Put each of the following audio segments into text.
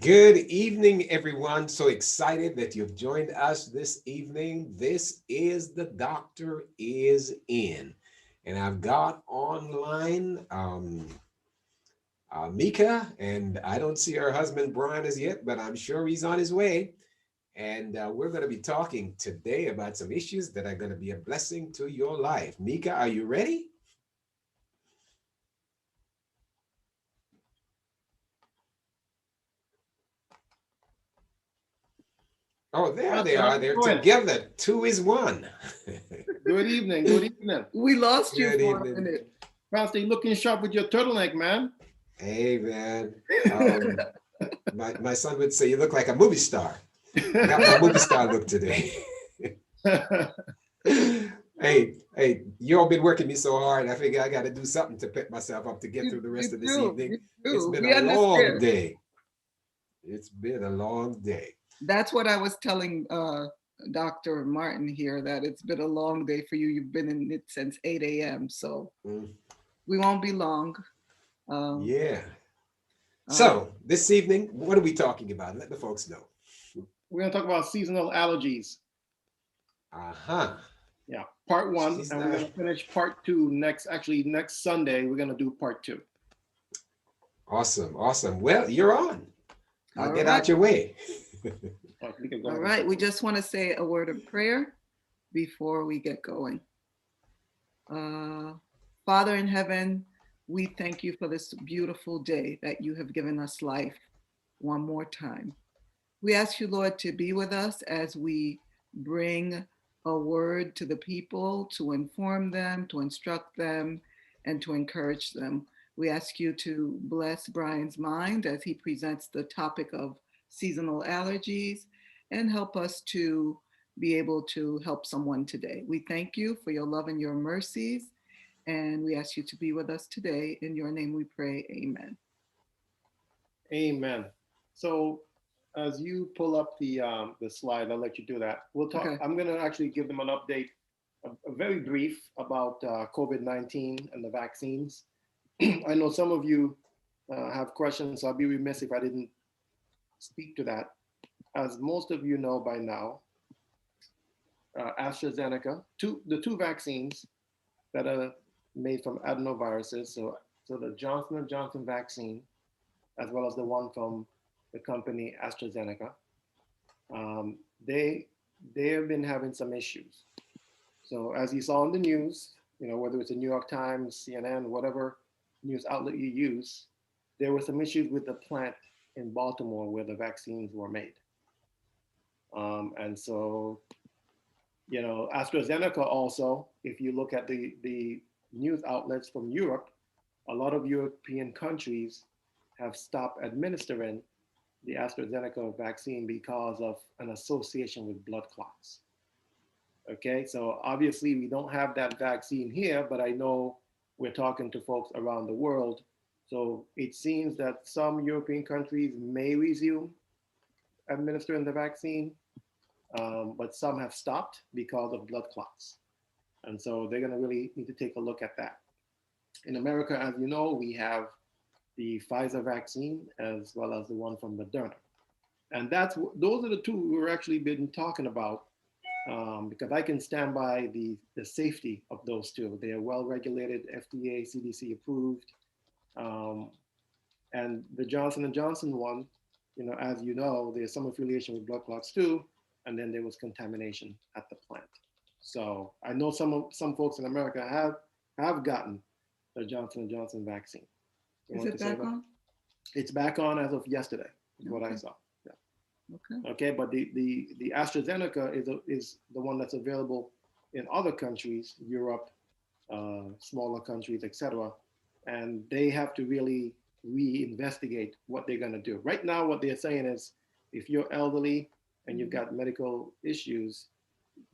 Good evening, everyone. So excited that you've joined us this evening. This is The Doctor is In. And I've got online Mika, and I don't see her husband Brian as yet, but I'm sure he's on his way. And we're going to be talking today about some issues that are going to be a blessing to your life. Mika, are you ready? Oh, there they Pastor, how are. you They're doing? together. Two is one. Good evening. Good evening. We lost you Good for a evening. minute. Pastor, you looking sharp with your turtleneck, man. Hey, man. Um, my son would say, "You look like a movie star." I got my movie star look today. Hey, you all been working me so hard. I figure I got to do something to pep myself up to get You, through the you rest of this do. evening. You It's do. been We a long understand. day. It's been a long day. That's what I was telling Dr. Martin here, that it's been a long day for you. You've been in it since 8 a.m. So Mm, we won't be long. Um, yeah. uh, So this evening, what are we talking about? Let the folks know. We're gonna talk about seasonal allergies. Uh huh. Yeah, part one, She's and we're not gonna finish part two next. Actually, next Sunday we're gonna do part two. awesome. Awesome. Well, you're on. I'll all get right. out your way. We can go All ahead and right. take We over. just want to say a word of prayer before we get going. Uh, Father in heaven, we thank you for this beautiful day that you have given us life one more time. We ask you, Lord, to be with us as we bring a word to the people to inform them, to instruct them, and to encourage them. We ask you to bless Brian's mind as he presents the topic of seasonal allergies and help us to be able to help someone today. We thank you for your love and your mercies, and we ask you to be with us today. In your name we pray, amen. Amen. So, as you pull up the slide, I'll let you do that. We'll talk. Okay. I'm gonna actually give them an update, a very brief about COVID-19 and the vaccines. I know some of you have questions, so I'll be remiss if I didn't speak to that. As most of you know by now, AstraZeneca, the two vaccines that are made from adenoviruses, so the Johnson and Johnson vaccine, as well as the one from the company AstraZeneca, um, they they have been having some issues. So as you saw in the news, whether it's the New York Times, CNN, whatever news outlet you use, there were some issues with the plant in Baltimore where the vaccines were made. And so, AstraZeneca also, if you look at the news outlets from Europe, a lot of European countries have stopped administering the AstraZeneca vaccine because of an association with blood clots. Okay, so obviously we don't have that vaccine here, but I know we're talking to folks around the world. So it seems that some European countries may resume administering the vaccine, but some have stopped because of blood clots. And so they're going to really need to take a look at that. In America, as you know, we have the Pfizer vaccine as well as the one from Moderna. And those are the two we've actually been talking about, because I can stand by the safety of those two. They are well regulated, FDA, CDC approved. Um, and the Johnson and Johnson one, as you know, there's some affiliation with blood clots too, and then there was contamination at the plant. So I know some folks in America have gotten the Johnson and Johnson vaccine. You Is want it to say back that? on? It's back on as of yesterday, is what I Okay. saw. Yeah. Okay. Okay, but the AstraZeneca is the one that's available in other countries, Europe, smaller countries, etc. And they have to really reinvestigate what they're going to do. Right now, what they're saying is, if you're elderly and you've Mhm. got medical issues,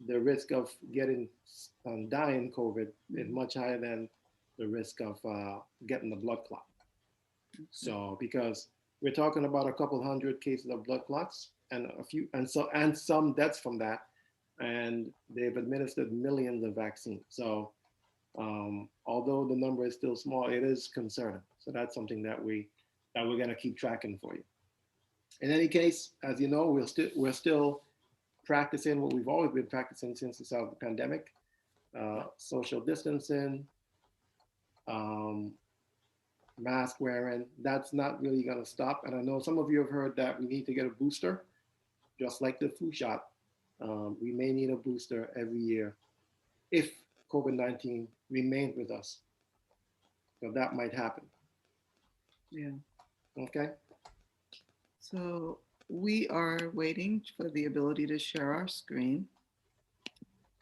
the risk of getting dying COVID is Mhm. much higher than the risk of getting the blood clot. Okay. So because we're talking about a couple hundred cases of blood clots and a few and some deaths from that, and they've administered millions of vaccines. So although the number is still small, it is concerning. So that's something that we're gonna keep tracking for you. In any case, as you know, we're still practicing what we've always been practicing since the start of the pandemic: social distancing, um, mask wearing. That's not really going to stop. And I know some of you have heard that we need to get a booster, just like the flu shot. We may need a booster every year if COVID-19 remains with us. So that might happen. Yeah. Okay. So we are waiting for the ability to share our screen.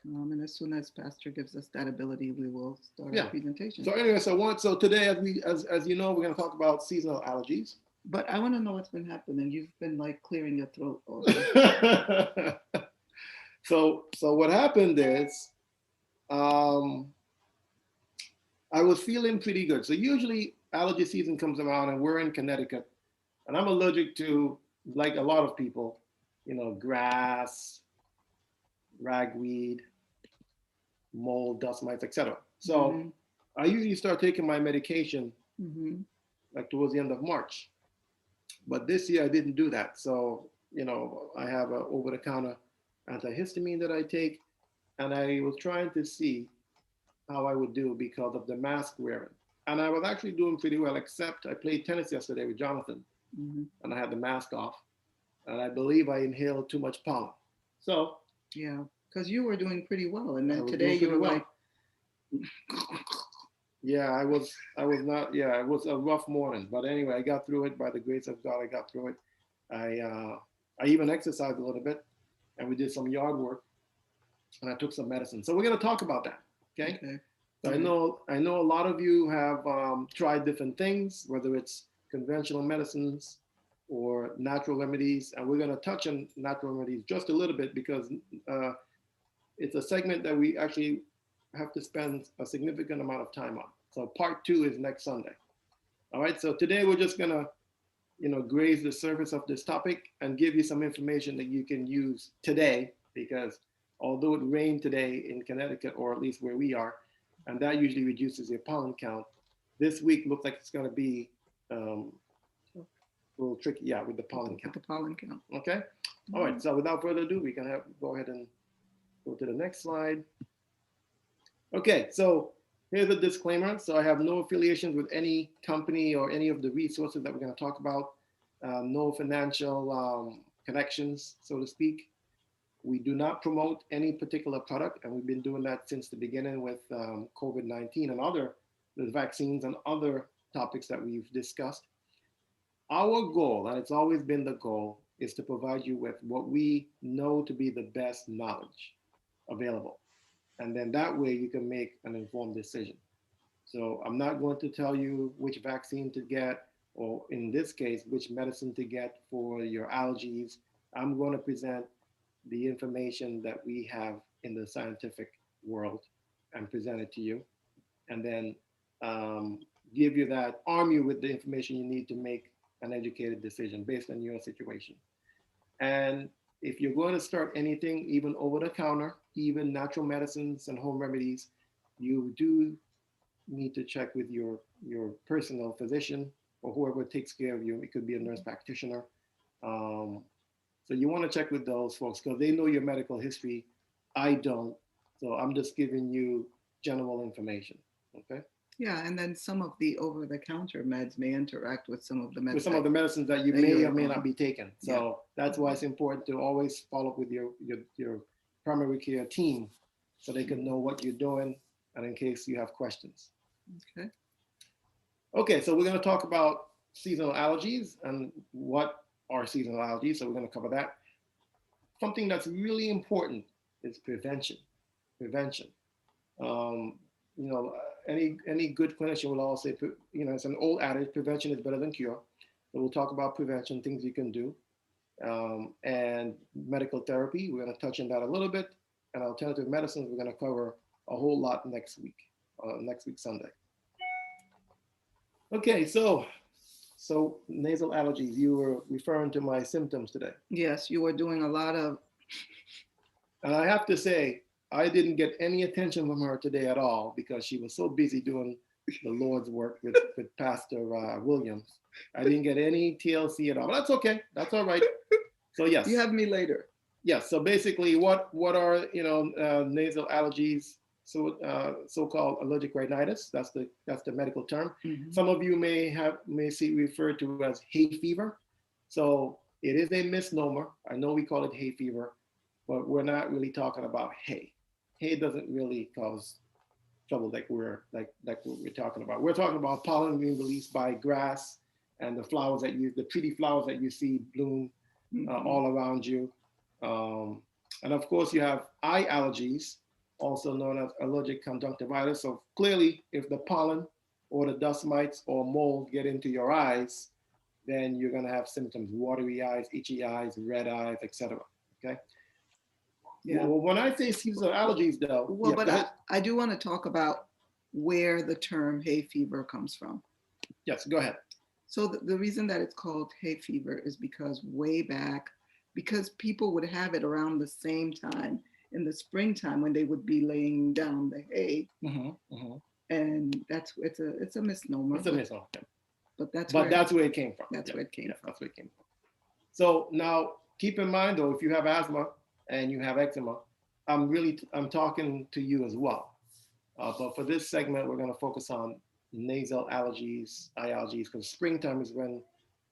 And as soon as Pastor gives us that ability, we will start our Yeah. presentation. So anyway, so today, as you know, we're going to talk about seasonal allergies. But I want to know what's been happening. You've been like clearing your throat. So what happened is, um, I was feeling pretty good. So usually allergy season comes around, and we're in Connecticut, and I'm allergic to, like a lot of people, grass, ragweed, mold, dust mites, etc. So I usually start taking my medication like towards the end of March. But this year I didn't do that. So, I have a over-the-counter antihistamine that I take, and I was trying to see how I would do because of the mask wearing. And I was actually doing pretty well, except I played tennis yesterday with Jonathan, and I had the mask off, and I believe I inhaled too much pollen. So yeah, because you were doing pretty well, and then today you were well. like, yeah, I was not. Yeah, it was a rough morning, but anyway, I got through it by the grace of God. I got through it. I even exercised a little bit, and we did some yard work, and I took some medicine. So we're going to talk about that. Okay. So I know a lot of you have tried different things, whether it's conventional medicines or natural remedies, and we're going to touch on natural remedies just a little bit because uh, it's a segment that we actually have to spend a significant amount of time on. So part 2 is next Sunday. All right. So today we're just going to graze the surface of this topic and give you some information that you can use today, because although it rained today in Connecticut, or at least where we are, and that usually reduces your pollen count, this week looks like it's going to be a little tricky, yeah, with the pollen count. Okay. All right. So without further ado, we can go ahead and go to the next slide. Okay. So here's a disclaimer. So I have no affiliations with any company or any of the resources that we're going to talk about. No financial connections, so to speak. We do not promote any particular product, and we've been doing that since the beginning with COVID-19 and the vaccines and other topics that we've discussed. Our goal, and it's always been the goal, is to provide you with what we know to be the best knowledge available. And then that way you can make an informed decision. So I'm not going to tell you which vaccine to get, or in this case, which medicine to get for your allergies. I'm going to present the information that we have in the scientific world and present it to you, and then give you arm you with the information you need to make an educated decision based on your situation. And if you're going to start anything, even over the counter, even natural medicines and home remedies, you do need to check with your personal physician or whoever takes care of you. It could be a nurse practitioner. So you want to check with those folks because they know your medical history. I don't. So I'm just giving you general information. Okay. Yeah, and then some of the over-the-counter meds may interact with some of the with some of the medicines that you may or may not be taking. So yeah. That's why it's important to always follow up with your primary care team so they can know what you're doing and in case you have questions. Okay. Okay, so we're going to talk about seasonal allergies and what are seasonal allergies. So we're going to cover that. Something that's really important is prevention. Prevention. Um, any good clinician will always say, it's an old adage, prevention is better than cure. So we'll talk about prevention, things you can do, and medical therapy. We're going to touch on that a little bit, and alternative medicines. We're going to cover a whole lot next week Sunday. Okay, so nasal allergies. You were referring to my symptoms today. Yes, you were doing a lot of. And I have to say, I didn't get any attention from her today at all because she was so busy doing the Lord's work with Pastor Williams. I didn't get any TLC at all, but that's okay. That's all right. So You yes, have me later. yes. So basically, what are nasal allergies? So so-called allergic rhinitis. That's the medical term. Mhm. Some of you may see referred to as hay fever. So it is a misnomer. I know we call it hay fever, but we're not really talking about hay. Hay doesn't really cause trouble like what we're talking about. We're talking about pollen being released by grass and the pretty flowers that you see bloom Mhm. all around you. Um, and of course, you have eye allergies, also known as allergic conjunctivitis. So clearly, if the pollen or the dust mites or mold get into your eyes, then you're going to have symptoms: watery eyes, itchy eyes, red eyes, etc. Okay. Yeah. Well, when I say seasonal allergies, though, Well, yeah, but go ahead. I do want to talk about where the term hay fever comes from. Yes, go ahead. So the reason that it's called hay fever is because way back, because people would have it around the same time in the springtime when they would be laying down the hay, Mm-hmm. and that's it's a misnomer, It's a misnomer, but that's but where that's where it came from. that's Yeah, where it came yeah, from. that's where it came from. So now keep in mind though, if you have asthma and you have eczema, I'm talking to you as well. But for this segment, we're going to focus on nasal allergies, eye allergies, because springtime is when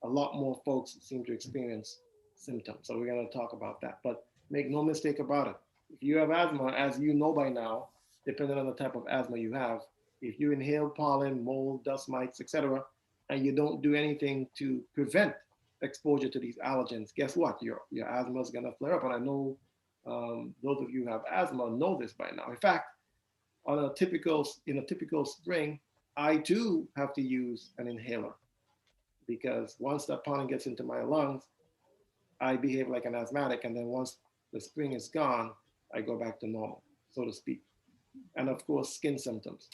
a lot more folks seem to experience symptoms. So we're going to talk about that. But make no mistake about it. If you have asthma, as you know by now, depending on the type of asthma you have, if you inhale pollen, mold, dust mites, etc., and you don't do anything to prevent exposure to these allergens, guess what? Your asthma is going to flare up. And I know those of you who have asthma know this by now. In fact, in a typical spring, I too have to use an inhaler because once that pollen gets into my lungs, I behave like an asthmatic, and then once the spring is gone, I go back to normal, so to speak. And of course, skin symptoms.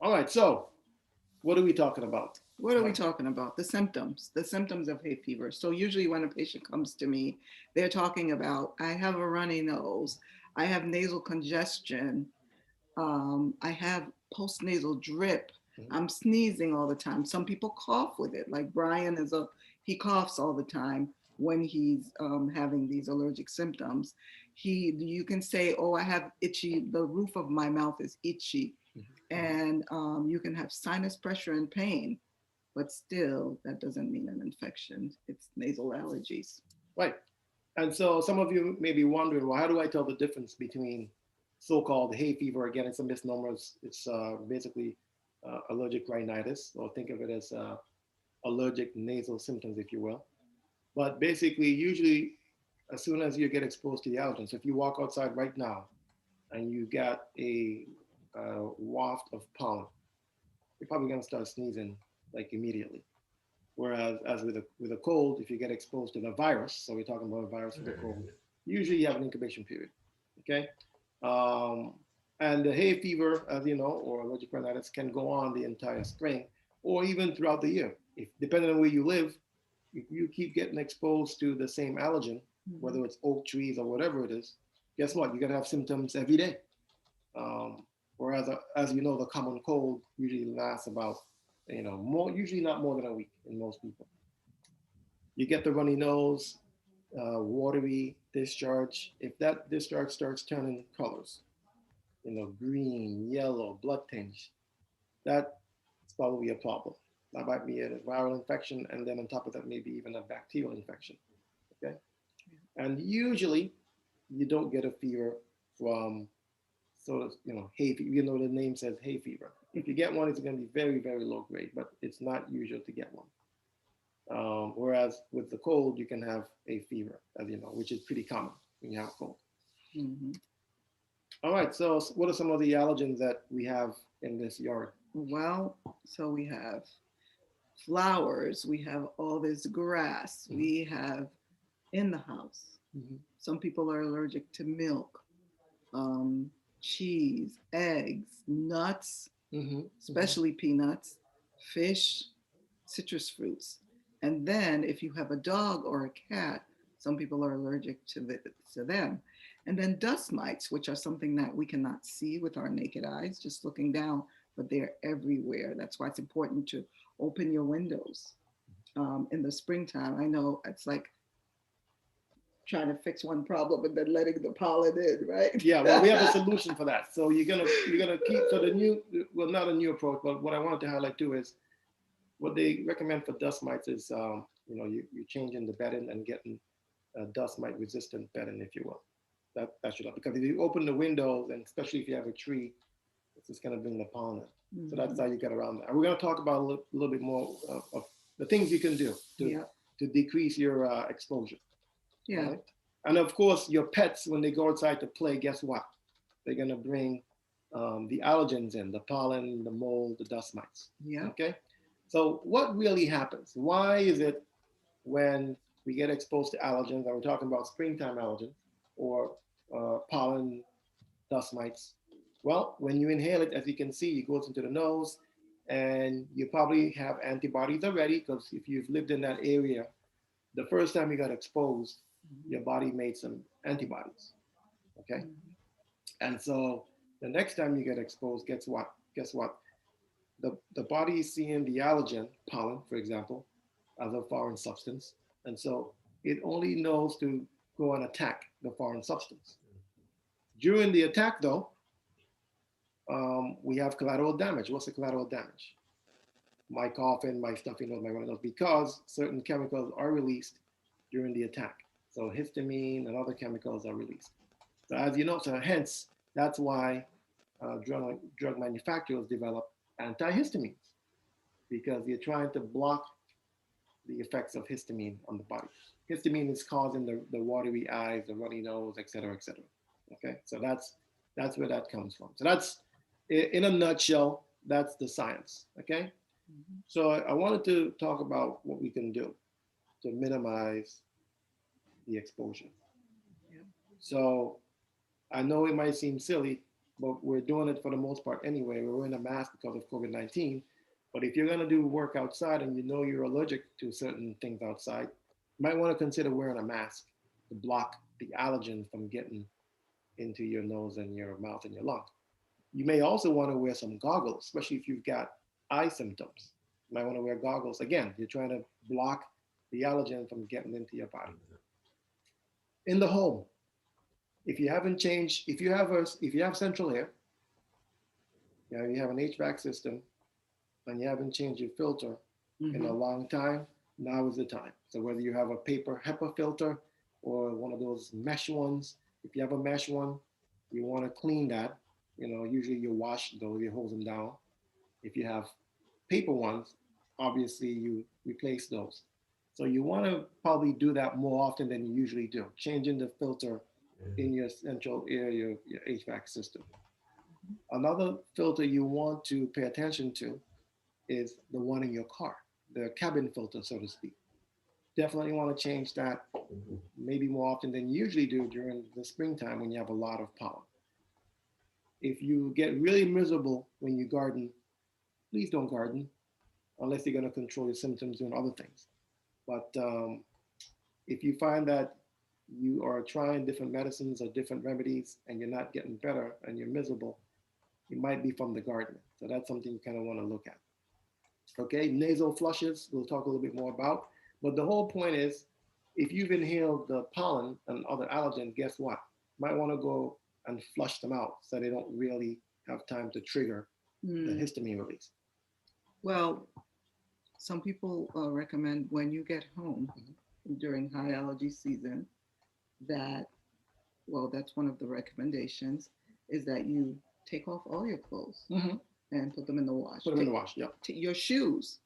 All right, so what are we talking about? What are we talking about? The symptoms of hay fever. So usually when a patient comes to me, they're talking about, I have a runny nose, I have nasal congestion, I have postnasal drip, Mhm. I'm sneezing all the time. Some people cough with it. Like Brian he coughs all the time when he's having these allergic symptoms. You can say, oh, I have itchy, the roof of my mouth is itchy. And you can have sinus pressure and pain, but still, that doesn't mean an infection. It's nasal allergies. Right. And so some of you may be wondering, well, how do I tell the difference between so-called hay fever? Again, it's a misnomer. It's basically allergic rhinitis, or think of it as allergic nasal symptoms, if you will. But basically, usually, as soon as you get exposed to the allergens, if you walk outside right now and you got a waft of pollen, you're probably going to start sneezing like immediately. Whereas, as with a cold, if you get exposed to the virus, so we're talking about a virus with a cold, usually you have an incubation period. Okay, um, and the hay fever, as you know, or allergic rhinitis, can go on the entire spring or even throughout the year. If depending on where you live, if you keep getting exposed to the same allergen, Mhm. whether it's oak trees or whatever it is, guess what? You're gonna have symptoms every day. Um, whereas, as you know, the common cold usually lasts about, usually not more than a week in most people. You get the runny nose, watery discharge. If that discharge starts turning colors, green, yellow, blood tinge, that's probably a problem. That might be a viral infection, and then on top of that, maybe even a bacterial infection. Okay, and usually you don't get a fever from sort of hay fever, even though the name says hay fever. If you get one, it's going to be very, very low grade, but it's not usual to get one. Whereas with the cold, you can have a fever, as you know, which is pretty common when you have a cold. Mhm. All right, so what are some of the allergens that we have in this yard? Well, so we have flowers, we have all this grass, Mm-hmm. we have in the house. Mm-hmm. Some people are allergic to milk, um, cheese, eggs, nuts, Mm-hmm. Mm-hmm. especially peanuts, fish, citrus fruits. And then if you have a dog or a cat, some people are allergic to them. And then dust mites, which are something that we cannot see with our naked eyes, just looking down, but they're everywhere. That's why it's important to open your windows in the springtime. I know it's like trying to fix one problem and then letting the pollen in, right? Yeah, well, we have a solution for that. So you're gonna keep, so the new, well, not a new approach, but what I wanted to highlight too is what they recommend for dust mites is, you're changing the bedding and getting dust mite resistant bedding, if you will. That should help, because if you open the windows, and especially if you have a tree, it's just gonna bring the pollen in. So that's how you get around that. And we're gonna talk about a little bit more of the things you can do Yeah. to decrease your exposure. Yeah. Right? And of course, your pets, when they go outside to play, guess what? They're going to bring the allergens in, the pollen, the mold, the dust mites. Yeah. Okay. So, what really happens? Why is it when we get exposed to allergens, and we're talking about springtime allergens or pollen, dust mites? Well, when you inhale it, as you can see, it goes into the nose, and you probably have antibodies already, because if you've lived in that area, the first time you got exposed, your body made some antibodies. Okay. And so the next time you get exposed, guess what? Guess what? The body is seeing the allergen, pollen, for example, as a foreign substance. And so it only knows to go and attack the foreign substance. During the attack, though, we have collateral damage. What's the collateral damage? My coughing, my stuffy nose, my runny nose, because certain chemicals are released during the attack. So histamine and other chemicals are released. So as you know, so hence that's why drug manufacturers develop antihistamines, because you're trying to block the effects of histamine on the body. Histamine is causing the watery eyes, the runny nose, et cetera, et cetera. Okay, so that's where that comes from. So that's, in a nutshell, that's the science. Okay, so I wanted to talk about what we can do to minimize the exposure. Yeah. So I know it might seem silly, but we're doing it for the most part anyway. We're wearing a mask because of COVID-19. But if you're going to do work outside and you know you're allergic to certain things outside, you might want to consider wearing a mask to block the allergens from getting into your nose and your mouth and your lung. You may also want to wear some goggles, especially if you've got eye symptoms. You might want to wear goggles. Again, you're trying to block the allergen from getting into your body. In the home, if you haven't changed, if you have central air, you have an HVAC system, and you haven't changed your filter in a long time, now is the time. So whether you have a paper HEPA filter or one of those mesh ones, if you have a mesh one, you want to clean that. Usually you wash those, you hose them down. If you have paper ones, obviously you replace those. So you want to probably do that more often than you usually do, changing the filter in your central air, your HVAC system. Another filter you want to pay attention to is the one in your car, the cabin filter, so to speak. Definitely want to change that maybe more often than you usually do during the springtime when you have a lot of pollen. If you get really miserable when you garden, please don't garden unless you're going to control your symptoms doing other things. But if you find that you are trying different medicines or different remedies and you're not getting better and you're miserable, it might be from the gardening. So that's something you kind of want to look at. Okay, nasal flushes, we'll talk a little bit more about. But the whole point is, if you've inhaled the pollen and other allergens, guess what? You might want to go and flush them out so they don't really have time to trigger the histamine release. Well, some people recommend when you get home during high allergy season that, well, that's one of the recommendations, is that you take off all your clothes and put them in the wash. Put them in the wash, yeah. Your shoes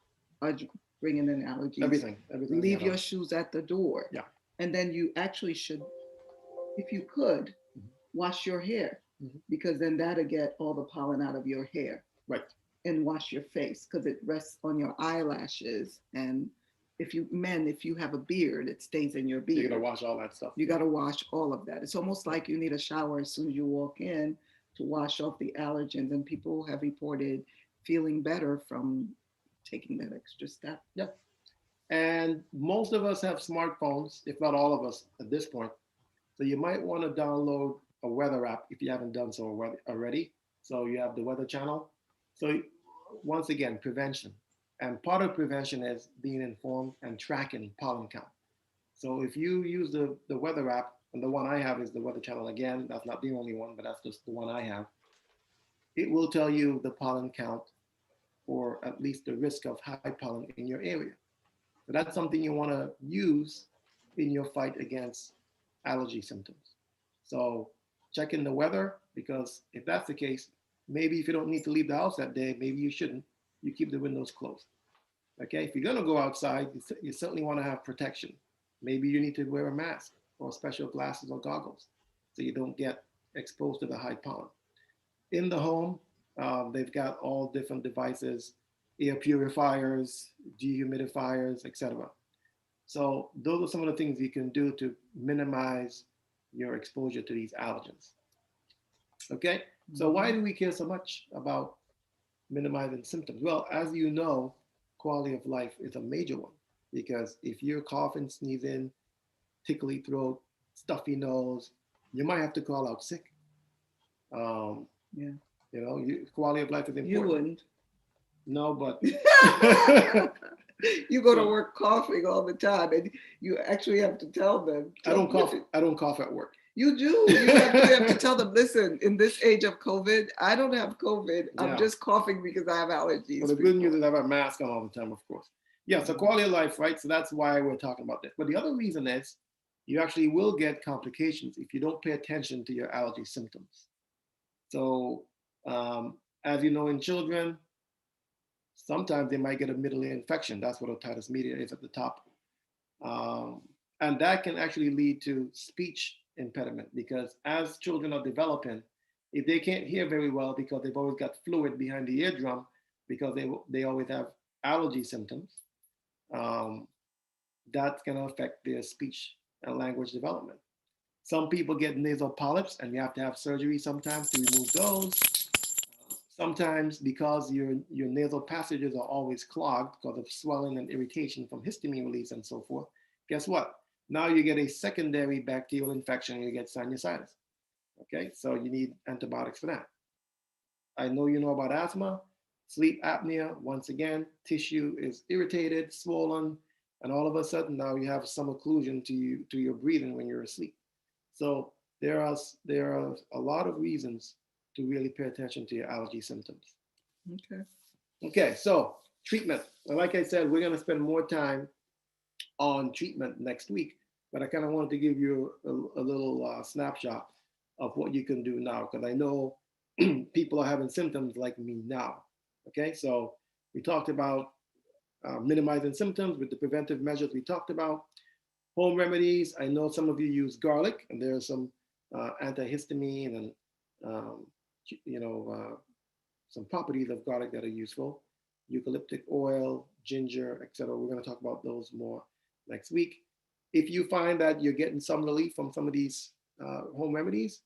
are bringing in allergies. Everything. Leave your shoes at the door. Yeah. And then you actually should, if you could, wash your hair, because then that'll get all the pollen out of your hair. Right. And wash your face, because it rests on your eyelashes. And if you have a beard, it stays in your beard. You gotta wash all that stuff. You gotta wash all of that. It's almost like you need a shower as soon as you walk in to wash off the allergens. And people have reported feeling better from taking that extra step. Yeah. And most of us have smartphones, if not all of us at this point. So you might want to download a weather app if you haven't done so already. So you have the weather channel. So once again, prevention. And part of prevention is being informed and tracking pollen count. So if you use the weather app, and the one I have is the weather channel again, that's not the only one, but that's just the one I have, it will tell you the pollen count or at least the risk of high pollen in your area. So that's something you want to use in your fight against allergy symptoms. So check in the weather, because if that's the case, maybe if you don't need to leave the house that day, maybe you shouldn't. You keep the windows closed. Okay, if you're going to go outside, you certainly want to have protection. Maybe you need to wear a mask or special glasses or goggles so you don't get exposed to the high pollen. In the home, they've got all different devices, air purifiers, dehumidifiers, etc. So those are some of the things you can do to minimize your exposure to these allergens. Okay, so why do we care so much about minimizing symptoms? Well, as you know, quality of life is a major one, because if you're coughing, sneezing, tickly throat, stuffy nose, you might have to call out sick. Um, Yeah. Quality of life is You important. wouldn't. No, but You go to so work coughing all the time, and you actually have to tell them. I don't cough. I don't cough at work. You do. You actually have to tell them, listen, in this age of COVID, I don't have COVID. I'm Yeah. just coughing because I have allergies. Well, the good news is I have a mask on all the time, of course. Yeah, so quality of life, right? So that's why we're talking about this. But the other reason is you actually will get complications if you don't pay attention to your allergy symptoms. So, as you know, in children, sometimes they might get a middle ear infection. That's what otitis media is at the top. Um, and that can actually lead to speech impediment, because as children are developing, if they can't hear very well because they've always got fluid behind the eardrum, because they always have allergy symptoms, um, that's going to affect their speech and language development. Some people get nasal polyps, and you have to have surgery sometimes to remove those. Sometimes, because your nasal passages are always clogged because of swelling and irritation from histamine release and so forth, guess what? Now you get a secondary bacterial infection and you get sinusitis. Okay, so you need antibiotics for that. I know you know about asthma, sleep apnea. Once again, tissue is irritated, swollen, and all of a sudden now you have some occlusion to your breathing when you're asleep. So there are a lot of reasons to really pay attention to your allergy symptoms. Okay. Okay, so treatment. Like I said, we're going to spend more time on treatment next week, but I kind of wanted to give you a little snapshot of what you can do now, because I know people are having symptoms like me now. Okay, so we talked about minimizing symptoms with the preventive measures we talked about. Home remedies, I know some of you use garlic, and there are some antihistamine and um, you know some properties of garlic that are useful. Eucalyptic oil, ginger, etc. We're going to talk about those more next week. If you find that you're getting some relief from some of these home remedies,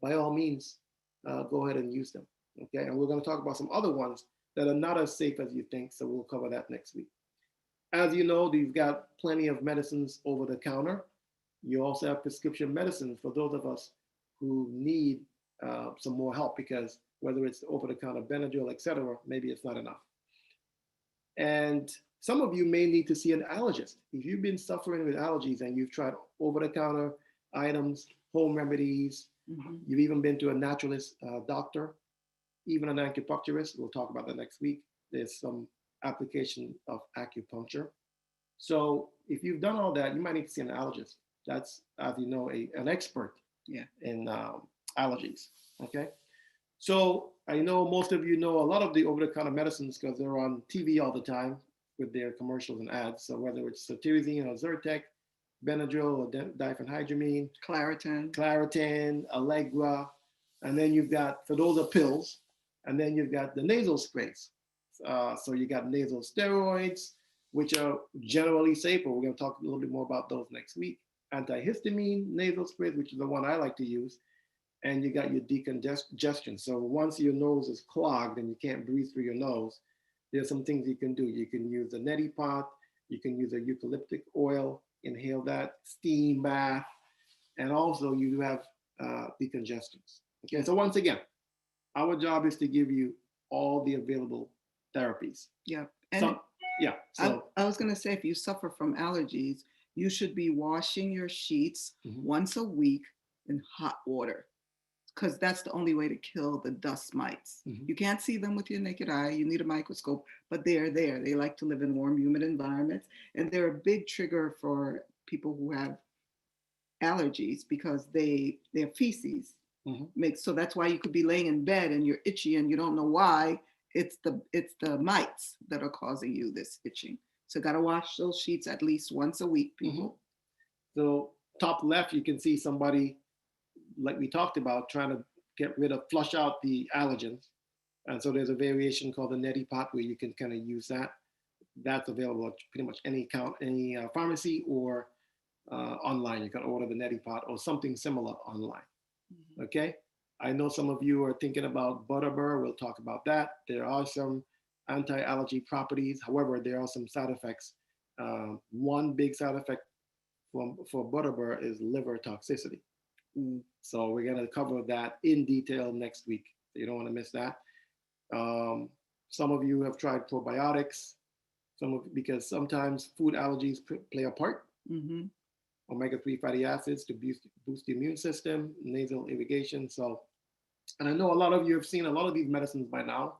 by all means, go ahead and use them. Okay, and we're going to talk about some other ones that are not as safe as you think, so we'll cover that next week. As you know, you've got plenty of medicines over the counter. You also have prescription medicines for those of us who need some more help, because whether it's over the counter Benadryl, etc., maybe it's not enough. And some of you may need to see an allergist. If you've been suffering with allergies and you've tried over the counter items, home remedies, you've even been to a naturalist doctor, even an acupuncturist, we'll talk about that next week. There's some application of acupuncture. So if you've done all that, you might need to see an allergist. That's, as you know, an expert in allergies. Okay. So I know most of you know a lot of the over-the-counter medicines because they're on TV all the time with their commercials and ads. So whether it's cetirizine or Zyrtec, Benadryl or diphenhydramine, Claritin, Allegra, and then you've got, so those are pills, and then you've got the nasal sprays. So you got nasal steroids, which are generally safer. We're going to talk a little bit more about those next week. Antihistamine nasal sprays, which is the one I like to use. And you got your decongestion. So once your nose is clogged and you can't breathe through your nose, there's some things you can do. You can use a neti pot, you can use a eucalyptic oil, inhale that, steam bath, and also you have decongestants. Okay, so once again, our job is to give you all the available therapies. Yeah. And So, yeah, so I was going to say, if you suffer from allergies, you should be washing your sheets once a week in hot water, because that's the only way to kill the dust mites. You can't see them with your naked eye. You need a microscope, but they are there. They like to live in warm, humid environments. And they're a big trigger for people who have allergies because their feces makes, so that's why you could be laying in bed and you're itchy and you don't know why. It's the mites that are causing you this itching. So got to wash those sheets at least once a week, people. So top left, you can see somebody, like we talked about, trying to flush out the allergens. And so there's a variation called the neti pot where you can kind of use that. That's available at pretty much any pharmacy or online. You can order the neti pot or something similar online. Okay. I know some of you are thinking about butterbur. We'll talk about that. There are some anti-allergy properties. However, there are some side effects. One big side effect for butterbur is liver toxicity. So we're going to cover that in detail next week. So you don't want to miss that. Some of you have tried probiotics. Because sometimes food allergies play a part. Omega-3 fatty acids to boost the immune system, nasal irrigation. So, and I know a lot of you have seen a lot of these medicines by now.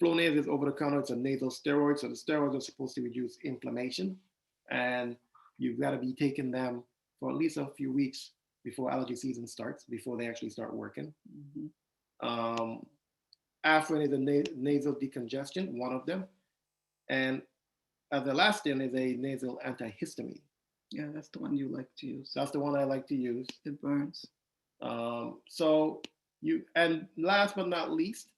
Flonase is over the counter. It's a nasal steroid. So the steroids are supposed to reduce inflammation. And you've got to be taking them for at least a few weeks before allergy season starts, before they actually start working. Afrin is a nasal decongestant, one of them. And the last thing is a nasal antihistamine. Yeah, that's the one you like to use. That's the one I like to use. It burns. And last but not least,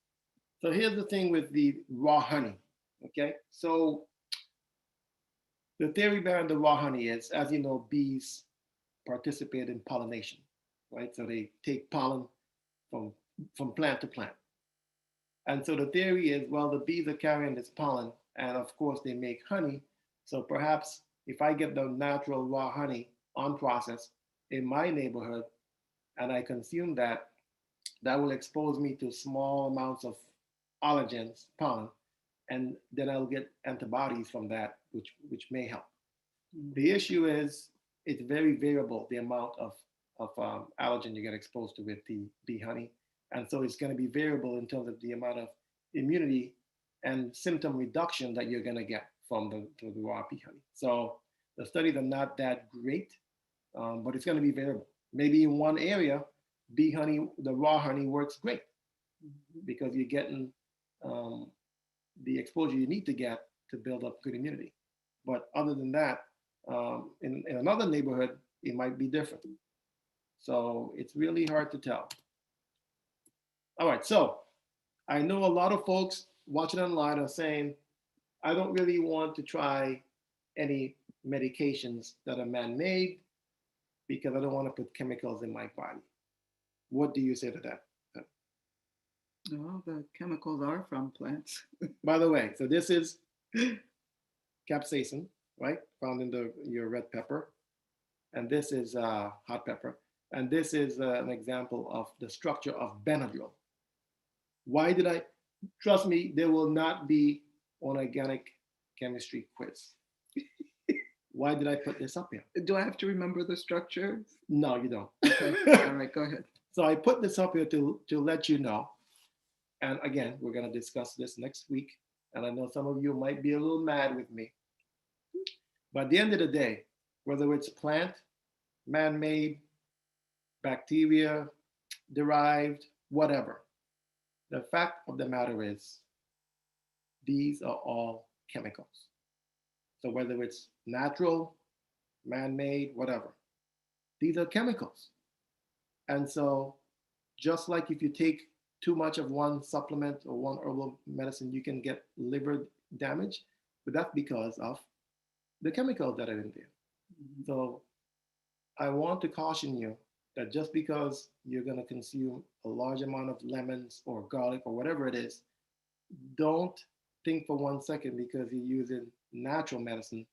so here's the thing with the raw honey. Okay, so the theory behind the raw honey is, as you know, bees participate in pollination, right? So they take pollen from plant to plant. And so the theory is, well, the bees are carrying this pollen, and of course they make honey. So perhaps if I get the natural raw honey unprocessed in my neighborhood and I consume that, that will expose me to small amounts of allergens, pollen, and then I'll get antibodies from that, which may help. The issue is it's very variable, the amount of allergen you get exposed to with the bee honey. And so it's going to be variable in terms of the amount of immunity and symptom reduction that you're going to get from the raw bee honey. So the studies are not that great, but it's going to be variable. Maybe in one area, bee honey, the raw honey works great because you're getting the exposure you need to get to build up good immunity. But other than that, in another neighborhood, it might be different. So it's really hard to tell. All right, so I know a lot of folks watching online are saying, I don't really want to try any medications that are man-made because I don't want to put chemicals in my body. What do you say to that? No, the chemicals are from plants. By the way, so this is capsaicin, right? Found in your red pepper. And this is hot pepper. And this is an example of the structure of Benadryl. Why did trust me, there will not be an organic chemistry quiz. Why did I put this up here? Do I have to remember the structure? No, you don't. Okay. All right, go ahead. So I put this up here to let you know. And again, we're going to discuss this next week. And I know some of you might be a little mad with me. But at the end of the day, whether it's plant, man-made, bacteria, derived, whatever, the fact of the matter is these are all chemicals. So whether it's natural, man-made, whatever, these are chemicals. And so just like if you take too much of one supplement or one herbal medicine, you can get liver damage, but that's because of the chemicals that are in there. So I want to caution you that just because you're going to consume a large amount of lemons or garlic or whatever it is, don't think for 1 second because you're using natural medicine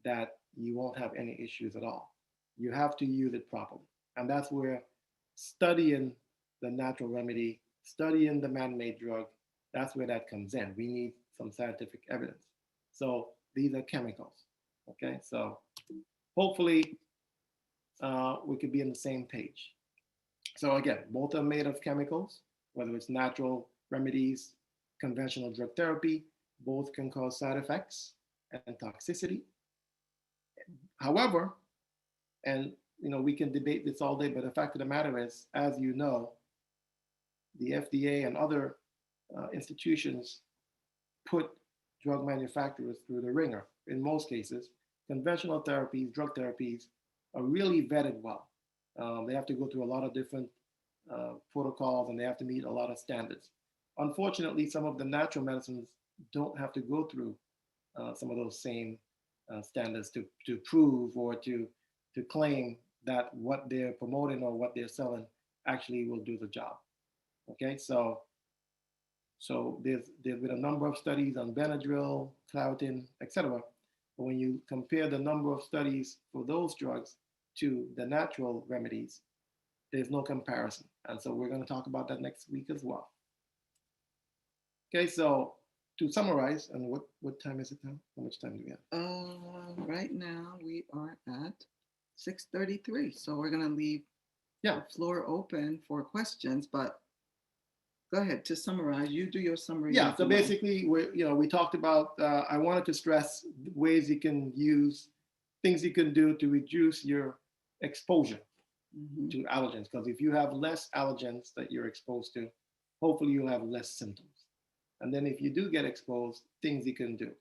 that you won't have any issues at all. You have to use it properly. And that's where studying the natural remedy, studying the man-made drug, that's where that comes in. We need some scientific evidence. So these are chemicals. Okay, so hopefully we could be on the same page. So again, both are made of chemicals, whether it's natural remedies, conventional drug therapy, both can cause side effects and toxicity. However, and we can debate this all day, but the fact of the matter is, as you know, the FDA and other institutions put drug manufacturers through the ringer. In most cases, conventional therapies, drug therapies, are really vetted well. They have to go through a lot of different protocols and they have to meet a lot of standards. Unfortunately, some of the natural medicines don't have to go through some of those same standards to prove or to claim that what they're promoting or what they're selling actually will do the job. Okay, so there's been a number of studies on Benadryl, Claritin, etc. But when you compare the number of studies for those drugs to the natural remedies, there's no comparison. And so we're going to talk about that next week as well. Okay, so to summarize, and what time is it now? How much time do we have? Right now we are at 6:33. So we're gonna leave Yeah. the floor open for questions, but go ahead to summarize. You do your summary. Yeah. So basically, we talked about. I wanted to stress ways you can use, things you can do to reduce your exposure to allergens. Because if you have less allergens that you're exposed to, hopefully you'll have less symptoms. And then if you do get exposed, things you can do.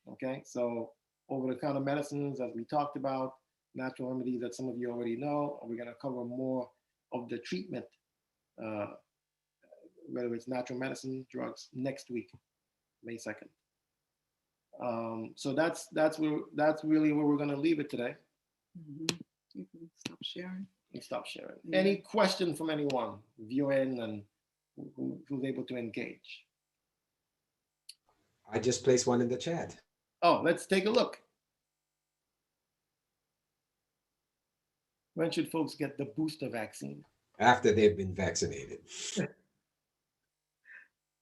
Okay. So over-the-counter medicines, as we talked about, natural remedies that some of you already know. We're going to cover more of the treatment. Whether it's natural medicine, drugs, next week, May 2nd. So that's really where we're going to leave it today. You can stop sharing. And stop sharing. Yeah. Any question from anyone viewing and who's able to engage? I just placed one in the chat. Oh, let's take a look. When should folks get the booster vaccine? After they've been vaccinated.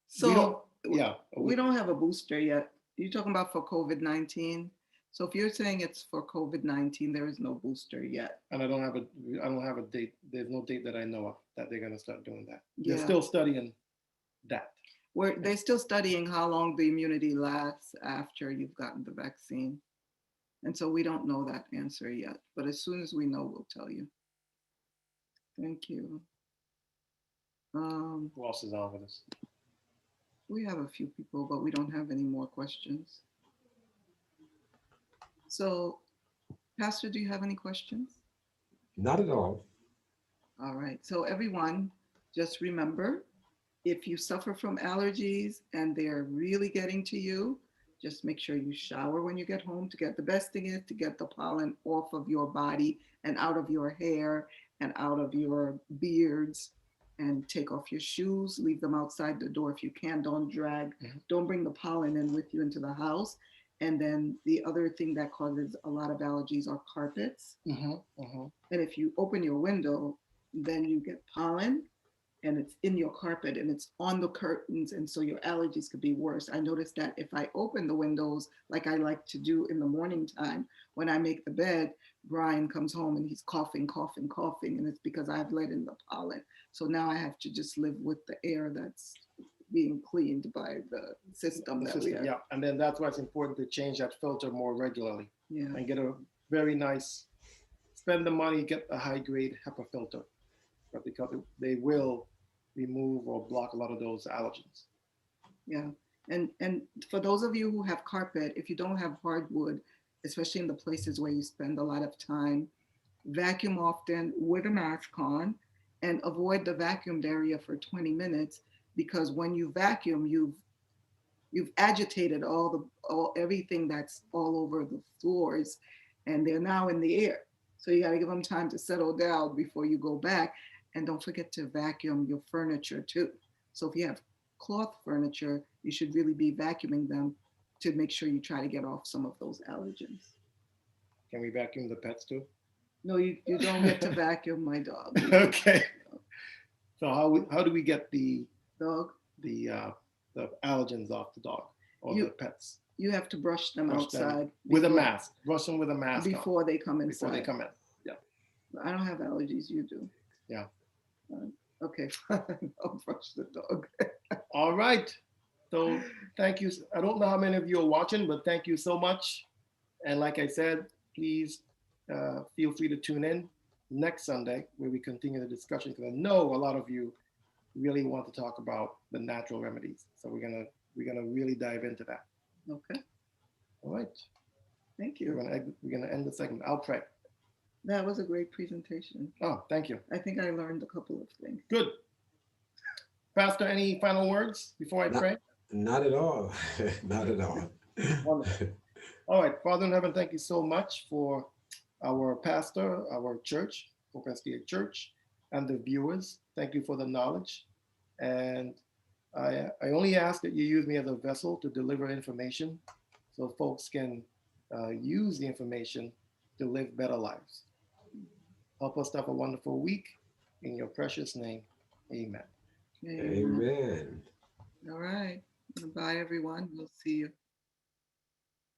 So we don't have a booster yet. You're talking about for COVID-19. So if you're saying it's for COVID-19, there is no booster yet. And I don't have a date. There's no date that I know of that they're going to start doing that. They're still studying that. They're still studying how long the immunity lasts after you've gotten the vaccine. And so we don't know that answer yet. But as soon as we know, we'll tell you. Thank you. Who else is on with us? We have a few people, but we don't have any more questions. So, Pastor, do you have any questions? Not at all. All right. So everyone, just remember, if you suffer from allergies and they're really getting to you, just make sure you shower when you get home. The best thing is to get the pollen off of your body and out of your hair and out of your beards, and take off your shoes, leave them outside the door if you can. Don't don't bring the pollen in with you into the house. And then the other thing that causes a lot of allergies are carpets. And if you open your window, then you get pollen and it's in your carpet and it's on the curtains. And so your allergies could be worse. I noticed that if I open the windows, like I like to do in the morning time, when I make the bed, Brian comes home and he's coughing. And it's because I've let in the pollen. So now I have to just live with the air that's being cleaned by the system that we have. Yeah, and then that's why it's important to change that filter more regularly. Yeah. And get a very nice, spend the money, get a high grade HEPA filter, because they will remove or block a lot of those allergens. Yeah. And for those of you who have carpet, if you don't have hardwood, especially in the places where you spend a lot of time, vacuum often with a mask on and avoid the vacuumed area for 20 minutes, because when you vacuum, you've agitated everything that's all over the floors, and they're now in the air. So you got to give them time to settle down before you go back. And don't forget to vacuum your furniture too. So if you have cloth furniture, you should really be vacuuming them to make sure you try to get off some of those allergens. Can we vacuum the pets too? No, you don't get to vacuum my dog. Okay. So how do we get Dog, the allergens off the dog or You- the pets? you have to brush them Brush them outside with a before- mask. Brush them with a mask on before they come before inside. they come in. Yeah. I don't have allergies. You do. Yeah. Okay, fine. I'll brush the dog. All right. So thank you. I don't know how many of you are watching, but thank you so much. And like I said, please feel free to tune in next Sunday where we continue the discussion because I know a lot of you really want to talk about the natural remedies. So we're gonna really dive into that. Okay, All right. thank We're you. gonna end the segment. I'll pray. That was a great presentation. Oh, thank you. I think I learned a couple of things. Good. Pastor, any final words before I Not, pray? not at all. Not at all. Wonderful. All right, Father in heaven, thank you so much for our pastor, our church, Hope SDA Church, and the viewers. Thank you for the knowledge. And I only ask that you use me as a vessel to deliver information so folks can use the information to live better lives. Help us to have a wonderful week. In your precious name, amen. Amen. Amen. All right. Bye, everyone. We'll see you.